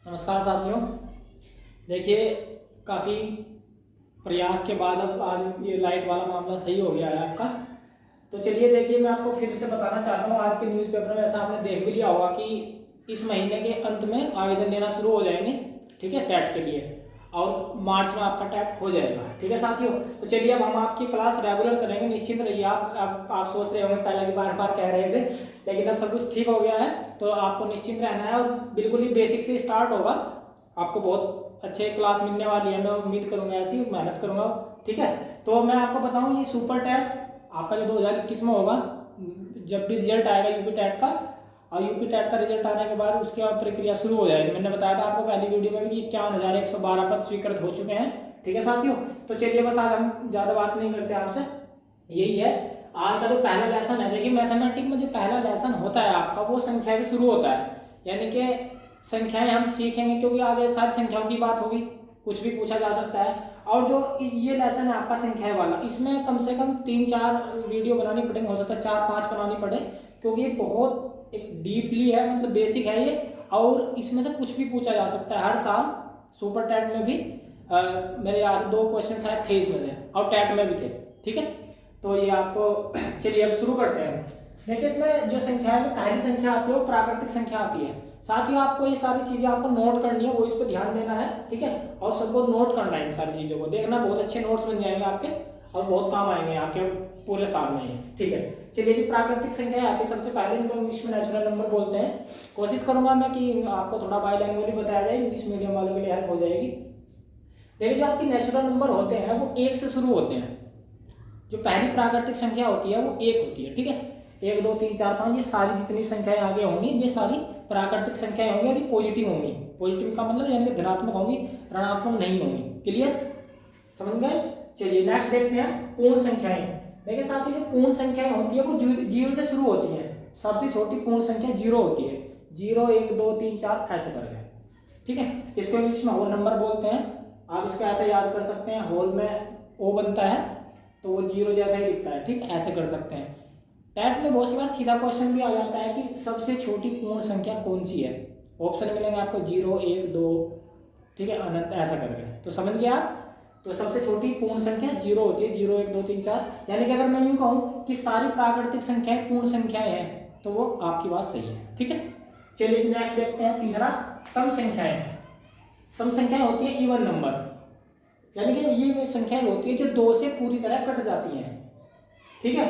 नमस्कार साथियों। देखिए, काफ़ी प्रयास के बाद अब आज ये लाइट वाला मामला सही हो गया है आपका। तो चलिए देखिए, मैं आपको फिर से बताना चाहता हूँ, आज के न्यूज़पेपर में ऐसा आपने देख भी लिया होगा कि इस महीने के अंत में आवेदन देना शुरू हो जाएंगे, ठीक है, टेट के लिए, और मार्च में आपका टेट हो जाएगा, ठीक है साथियों। तो चलिए अब हम आपकी क्लास रेगुलर करेंगे, निश्चिंत रहिए। आप सोच रहे होंगे पहले भी बार बार कह रहे थे, लेकिन अब सब कुछ ठीक हो गया है, तो आपको निश्चिंत रहना है और बिल्कुल ही बेसिक से स्टार्ट होगा। आपको बहुत अच्छे क्लास मिलने वाली है, मैं उम्मीद करूंगा, ऐसी मेहनत करूंगा, ठीक है। तो मैं आपको बताऊं, ये सुपर टेट आपका जो 2021 में होगा, जब भी रिजल्ट आएगा यूपी टेट का, और यूपी टेट का रिजल्ट आने के बाद उसके बाद प्रक्रिया शुरू हो जाएगी। मैंने बताया था आपको पहली वीडियो में भी कि 51,112 पद स्वीकृत हो चुके हैं, ठीक है साथियों। तो चलिए बस आज हम ज़्यादा बात नहीं करते आपसे, यही है आज का जो पहला लेसन है। देखिए, मैथमेटिक्स में जो पहला लेसन होता है आपका, वो संख्या से शुरू होता है, यानी कि संख्याएं हम सीखेंगे, क्योंकि आगे सारी संख्याओं की बात होगी, कुछ भी पूछा जा सकता है। और जो ये लेसन है आपका संख्याएं वाला, इसमें कम से कम 3-4 वीडियो बनानी पड़ेंगे, हो सकता है 4-5 बनानी पड़े, क्योंकि ये बहुत एक डीपली है, मतलब बेसिक है ये, और इसमें से कुछ भी पूछा जा सकता है हर साल। सुपर टेट में भी मेरे याद 2 क्वेश्चन शायद थे इसमें से, और टेट में भी थे, ठीक है। तो ये आपको चलिए अब शुरू करते हैं। देखिए, इसमें जो संख्या है, पहली संख्या आती है वो प्राकृतिक संख्या आती है। साथ ही आपको ये सारी चीजें आपको नोट करनी है, वो इस पर ध्यान देना है, ठीक है, और सबको नोट करना है, इन सारी चीजों को देखना, बहुत अच्छे नोट्स बन जाएंगे आपके और बहुत काम आएंगे आपके पूरे साल में, ठीक है। चलिए जी, प्राकृतिक संख्या आती है सबसे पहले, इनको इंग्लिश में नेचुरल नंबर बोलते हैं। कोशिश करूंगा मैं कि आपको थोड़ा बाईलैंग्वेज बताया जाए, इंग्लिश मीडियम वालों के लिए हेल्प हो जाएगी। देखिए, जो आपके नेचुरल नंबर होते हैं वो 1 से शुरू होते हैं। जो पहली प्राकृतिक संख्या होती है वो 1 होती है, ठीक है। 1 2 3 4 5 ये सारी जितनी संख्याएं आगे होंगी, ये सारी प्राकृतिक संख्याएं होंगी, और ये पॉजिटिव होंगी। पॉजिटिव का मतलब यानी कि धनात्मक होंगी, ऋणात्मक नहीं होंगी। क्लियर, समझ गए। चलिए नेक्स्ट देखते हैं पूर्ण संख्याएं। देखिए साथियों, जो पूर्ण संख्याएं होती है वो 0 से शुरू होती है। सबसे छोटी पूर्ण संख्या 0 होती है, 0 1 2 3 4 ऐसे करके, ठीक है। इसको इंग्लिश में होल नंबर बोलते हैं। आप इसको ऐसे याद कर सकते हैं, होल में ओ बनता है तो वो 0 जैसा ही दिखता है, ठीक, ऐसे कर सकते हैं। टेट में बहुत सी बार सीधा क्वेश्चन भी आ जाता है कि सबसे छोटी पूर्ण संख्या कौन सी है। ऑप्शन मिलेंगे आपको 0 1 2, ठीक है, अनंत ऐसा करके। तो समझ गए आप। तो सबसे छोटी पूर्ण संख्या 0 होती है, 0 1 2 3 4। यानी कि अगर मैं यूं कहूं कि सारी प्राकृतिक संख्याएं पूर्ण संख्याएं हैं, तो वो आपकी बात सही है, ठीक है। चलिए नेक्स्ट देखते हैं तीसरा, सम संख्याएं। सम संख्याएं होती है इवन नंबर, यानी कि ये संख्याएं होती है जो 2 से पूरी तरह कट जाती हैं, ठीक है।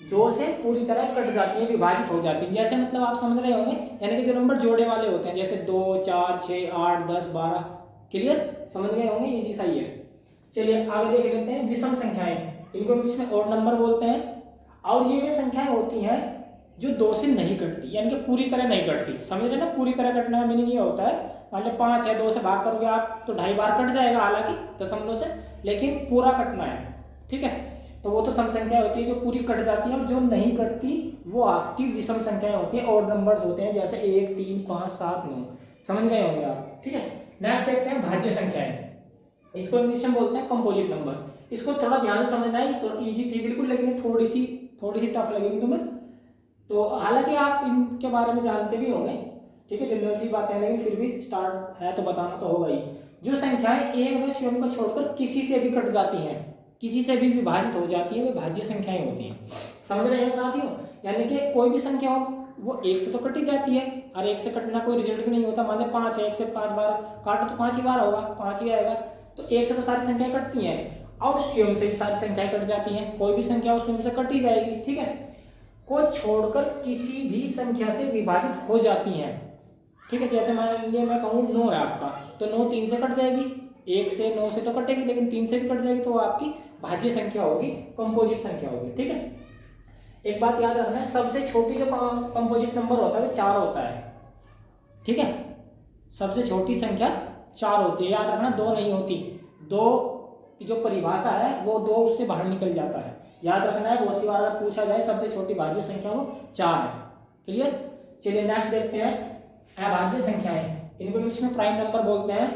2 से पूरी तरह कट जाती है, विभाजित हो जाती है, जैसे मतलब आप समझ रहे होंगे, यानी कि जो नंबर जोड़े वाले होते हैं, जैसे 2 4 6 8 10 12। क्लियर, समझ गए होंगे, इजी सही है। चलिए आगे देख लेते हैं विषम संख्याएं। इनको इंग्लिश में ऑड नंबर बोलते हैं। और ये वे संख्याएं होती हैं जो 2 से नहीं कटती, यानी कि पूरी तरह नहीं कटती। समझ रहे ना, पूरी तरह कटने का मीनिंग ये होता है, मान लो 5 है, 2 से भाग करोगे आप तो 2.5 बार कट जाएगा, हालांकि दशमलव से, लेकिन पूरा कटना है, ठीक है। तो वो तो सम संख्या होती है जो पूरी कट जाती है, और जो नहीं कटती वो आपकी विषम संख्याएं होती है, ऑड नंबर्स होते हैं, जैसे 1 3 5 7 9। समझ गए होंगे आप, ठीक है। नेक्स्ट देखते हैं भाज्य संख्याएं। इसको इंग्लिश में बोलते हैं कंपोजिट नंबर। इसको थोड़ा ध्यान से समझना है, तो इजी थी बिल्कुल, लेकिन थोड़ी सी टफ लगेगी तुम्हें। तो हालांकि आप इनके बारे में जानते भी होंगे, ठीक है, जनरल सी बातें, लेकिन फिर भी स्टार्ट है तो बताना तो होगा ही। जो संख्याएं एक व स्वयं को छोड़कर किसी से भी कट जाती हैं, किसी से भी विभाजित हो जाती है, वे भाज्य संख्याएं होती हैं। समझ रहे हैं साथियों, यानी कि कोई भी संख्या हो वो 1 से तो कटी जाती है, और 1 से कटना कोई रिजल्ट भी नहीं होता। मान लो 5 है, 1 से 5 बार काटो तो 5 ही बार होगा, 5 ही आएगा। तो 1 से तो सारी संख्याएं कटती हैं, और स्वयं से भी सारी संख्याएं कट जाती हैं। कोई भी संख्या स्वयं से कट ही जाएगी, ठीक है, को छोड़कर किसी भी संख्या से विभाजित हो जाती हैं, ठीक है। जैसे मान लीजिए मैं कहूँ 9 है आपका, तो 9 3 से कट जाएगी, 1 से 9 से तो कटेगी, लेकिन 3 से भी कट जाएगी, तो वो आपकी भाज्य संख्या होगी, कंपोजिट संख्या होगी, ठीक है। एक बात याद रखना है, सबसे छोटी जो कंपोजिट नंबर होता है वो 4 होता है, ठीक है। सबसे छोटी संख्या 4 होती है, याद रखना, 2 नहीं होती। 2 की जो परिभाषा है वो 2 उससे बाहर निकल जाता है, याद रखना है। बहुत सी बार पूछा जाए सबसे छोटी भाज्य संख्या वो 4 है। क्लियर, चलिए नेक्स्ट देखते हैं अभाज्य संख्याएं। इनको इंग्लिश में प्राइम नंबर बोलते हैं।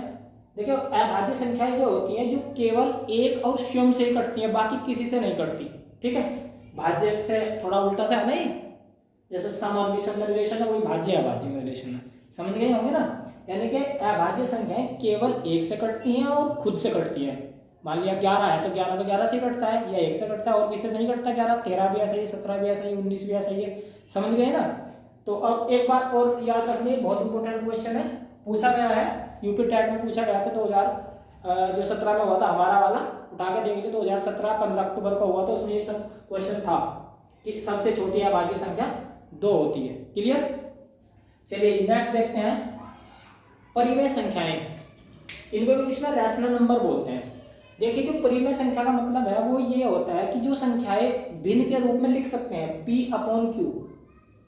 देखिए, अभाज्य संख्याएं वो होती हैं जो केवल एक और स्वयं से ही कटती हैं, बाकी किसी से नहीं कटती, ठीक है। भाज्य से थोड़ा उल्टा सा है नहीं, जैसे सम और विषम में रिलेशन है, वही भाज्य अभाज्य में रिलेशन है। समझ गए होंगे ना। यानी कि अभाज्य संख्याएं केवल एक से कटती हैं और खुद से कटती हैं। मान लिया 11 है तो 11 तो 11 से कटता है या एक से कटता है और किसी से नहीं कटता 11, 13 भी ऐसा ही, 17 भी ऐसा ही, 19 भी ऐसा ही है। समझ गए ना। तो अब एक बात और याद रखनी, बहुत इंपॉर्टेंट क्वेश्चन है, पूछा गया है यूपी टेट में, पूछा गया था 2017 में हुआ था हमारा वाला, उठा के देखेंगे 2017 15 अक्टूबर को हुआ था, उसमें ये सब क्वेश्चन था कि सबसे छोटी अभाज्य संख्या 2 होती है। क्लियर। चलिए नेक्स्ट देखते हैं परिमेय संख्याएं, इनको इंग्लिश में रैशनल नंबर बोलते हैं। देखिए जो परिमेय संख्या का मतलब है वो ये होता है कि जो संख्याएं भिन्न के रूप में लिख सकते हैं, P/Q।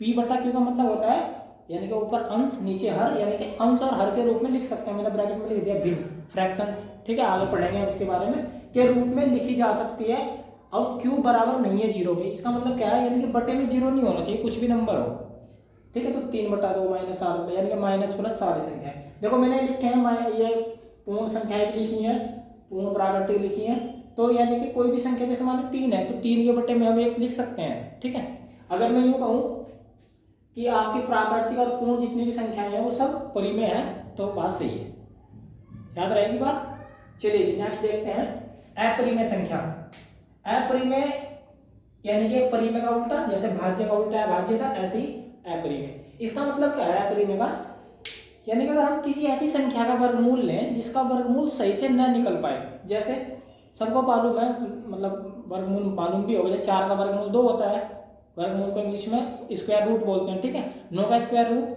P/Q का मतलब होता है यानी कि ऊपर अंश नीचे हर, यानी कि अंश और हर के रूप में लिख सकते हैं, मतलब ब्रैकेट में लिख दिया भिन्न, फ्रैक्शंस, ठीक है, आगे पढ़ेंगे हम इसके बारे में, के रूप में लिखी जा सकती है। और Q बराबर नहीं है 0 के, इसका मतलब क्या है, यानी कि बटे में 0 नहीं होना चाहिए, कुछ भी नंबर हो, ठीक है। तो 3/2 -7 यानी कि माइनस प्लस सारी संख्याएं। देखो मैंने लिखे हैं, ये पूर्ण संख्याएं भी लिखी हैं, पूर्ण प्राकृतिक लिखी हैं, तो यानी कि कोई भी संख्या जैसे मान लो 3 है तो 3 के बटे में हम 1 लिख सकते हैं, ठीक है। अगर मैं यूं कहूं कि आपकी प्राकृतिक और पूर्ण जितनी भी संख्याएं हैं वो सब परिमेय है, तो बात सही है, याद रहेगी बात। चलिए नेक्स्ट देखते हैं अपरिमेय संख्या। अपरिमेय यानी कि परिमेय का उल्टा, जैसे भाज्य का उल्टा अभाज्य था, ऐसे ही अपरिमेय। इसका मतलब क्या है अपरिमेय का, यानी कि अगर हम किसी ऐसी संख्या का वर्गमूल लें जिसका वर्गमूल सही से न निकल पाए, जैसे सबको मालूम है, मतलब वर्गमूल मालूम भी होगा, 4 का वर्गमूल 2 होता है, वर्गमूल को इंग्लिश में स्क्वायर रूट बोलते हैं, ठीक है। 9 का स्क्वायर रूट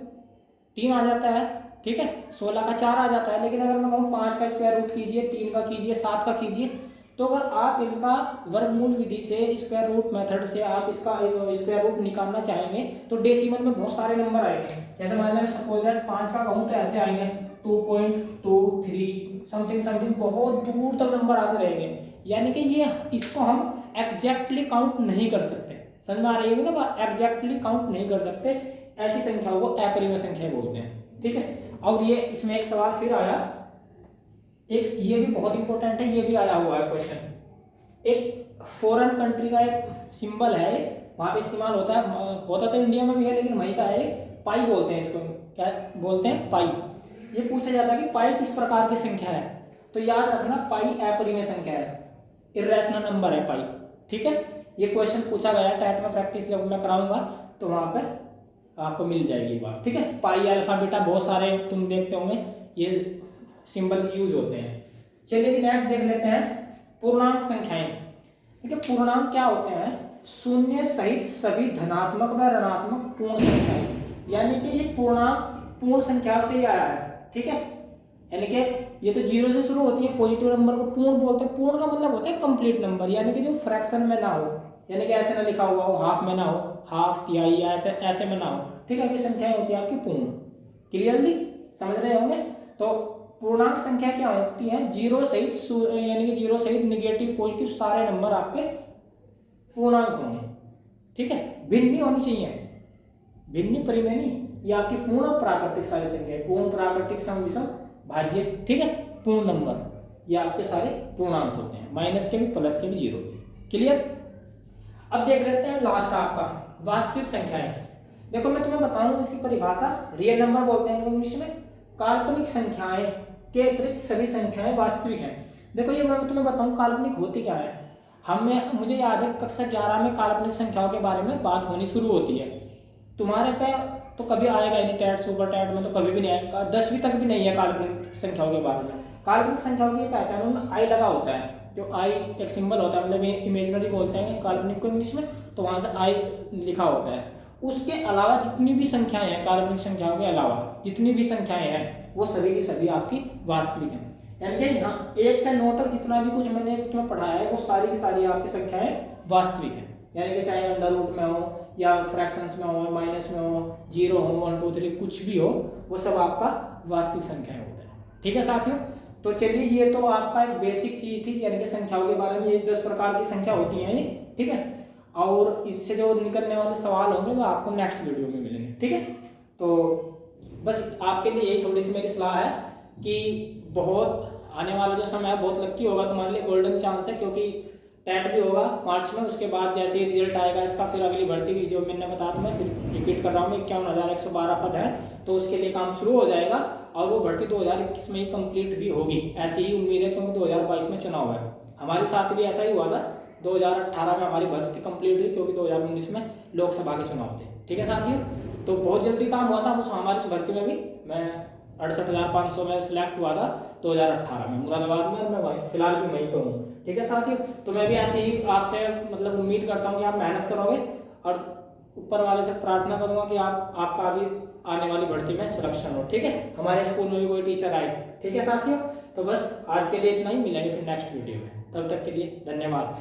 3 आ जाता है, ठीक है। 16 का 4 आ जाता है। लेकिन अगर मैं कहूँ 5 का स्क्वायर रूट कीजिए, 3 का कीजिए, 7 का कीजिए, तो अगर आप इनका वर्गमूल विधि से, स्क्वायर रूट मेथड से आप इसका स्क्वायर रूट निकालना चाहेंगे तो डेसिमल में बहुत सारे नंबर आएंगे। जैसे मान लीजिए सपोज दैट 5 का कहूँ तो ऐसे आएंगे 2.23 समथिंग समथिंग, बहुत दूर तक नंबर आते रहेंगे। यानी कि ये इसको हम एग्जैक्टली काउंट नहीं कर सकते, समझ में आ रही होगी ना, एग्जैक्टली काउंट नहीं कर सकते, ऐसी संख्याओं को अपरिमेय संख्या बोलते हैं, ठीक है। और ये इसमें एक सवाल फिर आया, एक ये भी बहुत इंपॉर्टेंट है, ये भी आया हुआ है क्वेश्चन। एक फॉरेन कंट्री का एक सिंबल है, वहां पे इस्तेमाल होता है, होता तो इंडिया में भी है लेकिन वहीं का है, पाई बोलते हैं इसको, क्या बोलते हैं, पाई। ये पूछा जाता है कि पाई किस प्रकार की संख्या है, तो याद रखना पाई अपरिमेय संख्या है, इर्रेशनल नंबर है पाई, ठीक है। ये क्वेश्चन पूछा गया है टेट में, प्रैक्टिस जब मैं कराऊंगा तो वहां पर आपको मिल जाएगी बात, ठीक है। पाई अल्फा बीटा बहुत सारे तुम देखते होंगे ये सिंबल यूज होते हैं। चलिए नेक्स्ट देख लेते हैं पूर्णांक संख्याएं। ठीक है, पूर्णांक क्या होते हैं, शून्य सहित सभी धनात्मक व ऋणात्मक पूर्ण संख्याएं, यानी कि ये पूर्णांक पूर्ण संख्या से ही आया है, ठीक है। यानी कि ये तो 0 से शुरू होती है, पॉजिटिव नंबर को पूर्ण बोलते हैं। पूर्ण का मतलब होता है कंप्लीट नंबर, यानी कि जो फ्रैक्शन में ना हो, यानी कि ऐसे ना लिखा हुआ हो, हाफ में ना हो, हाफ तिहाई ऐसे ऐसे में ना हो, ठीक है। ये संख्याएं होती है आपकी पूर्ण, क्लियरली समझ रहे होंगे। तो पूर्णांक संख्या क्या होती है, 0 सहित, यानी कि 0 सहित निगेटिव पॉजिटिव सारे नंबर आपके पूर्णांक होंगे, ठीक है। भिन्न नहीं होनी चाहिए, भिन्न परिमेय नहीं, ये आपकी पूर्ण प्राकृतिक सारी संख्या, पूर्ण प्राकृतिक सम विषम भाज्य, ठीक है, पूर्ण नंबर ये आपके सारे पूर्णांक होते हैं, माइनस के भी प्लस के भी 0 के, क्लियर। अब देख लेते हैं लास्ट आपका वास्तविक संख्याएं। देखो मैं तुम्हें बताऊं इसकी परिभाषा, रियल नंबर बोलते हैं इंग्लिश में, काल्पनिक संख्याएं के अतिरिक्त सभी संख्याएं वास्तविक हैं। देखो ये मैं तुम्हें बताऊं काल्पनिक होती क्या है, मुझे याद है कक्षा 11 में काल्पनिक संख्याओं के बारे में बात होनी शुरू होती है। तुम्हारे पे तो कभी आएगा ही नहीं, टेट सुपर टेट में तो कभी भी नहीं आएगा, 10वीं तक भी नहीं है काल्पनिक संख्याओं के बारे में। काल्पनिक संख्याओं की पहचान में आई लगा होता है, जो आई एक सिंबल होता है, मतलब इमेजिनरी बोलते हैं काल्पनिक को इंग्लिश में, तो वहां से आई लिखा होता है। उसके अलावा जितनी भी संख्याएं हैं, काल्पनिक संख्याओं के अलावा जितनी भी संख्याएं हैं वो सभी की सभी आपकी वास्तविक हैं। यानी कि यहाँ 1 से 9 तक जितना भी कुछ मैंने तुम्हें पढ़ाया है वो सारी की सारी आपकी संख्याएं वास्तविक हैं। यानी कि चाहे अंडर रूट में हो या फ्रैक्शंस में हो, माइनस में हो, 0 हो, 1 2 3 कुछ भी हो, वो सब आपका वास्तविक संख्याएं होता है, ठीक है साथियों। तो चलिए ये तो आपका एक बेसिक चीज थी, यानी कि संख्याओं के बारे में, ये 10 प्रकार की संख्या होती हैं ये, ठीक है। और इससे जो निकलने वाले सवाल होंगे वो आपको नेक्स्ट वीडियो में मिलेंगे, ठीक है। तो बस आपके लिए यही थोड़ी सी मेरी सलाह है कि बहुत आने वाला जो समय है बहुत लक्की होगा तुम्हारे लिए, गोल्डन चांस है, क्योंकि टेट भी होगा मार्च में, उसके बाद जैसे ही रिजल्ट आएगा इसका फिर अगली भर्ती की जो मैंने बताया, तो मैं फिर रिपीट कर रहा हूँ, 51,112 पद है, तो उसके लिए काम शुरू हो जाएगा। और वो भर्ती 2021 में ही कंप्लीट भी होगी, ऐसी ही उम्मीद है, क्योंकि 2022 में चुनाव है। हमारे साथ भी ऐसा ही हुआ था, 2018 में हमारी भर्ती कंप्लीट हुई, क्योंकि 2019 में लोकसभा के चुनाव थे। ठीक है साथियों, तो बहुत जल्दी काम हुआ था हमारी उस भर्ती में भी। मैं 68,500 में सिलेक्ट हुआ था 2018 में मुरादाबाद में, और मैं वहीं फिलहाल भी वहीं पर हूँ। ठीक है साथियों, तो मैं भी ऐसे ही आपसे मतलब उम्मीद करता हूँ कि आप मेहनत करोगे, और ऊपर वाले से प्रार्थना करूंगा कि आपका भी आने वाली भर्ती में सिलेक्शन हो। ठीक है, हमारे स्कूल में भी कोई टीचर आए। ठीक है साथियों, तो बस आज के लिए इतना ही, मिलेंगे फिर नेक्स्ट वीडियो में, तब तक के लिए धन्यवाद।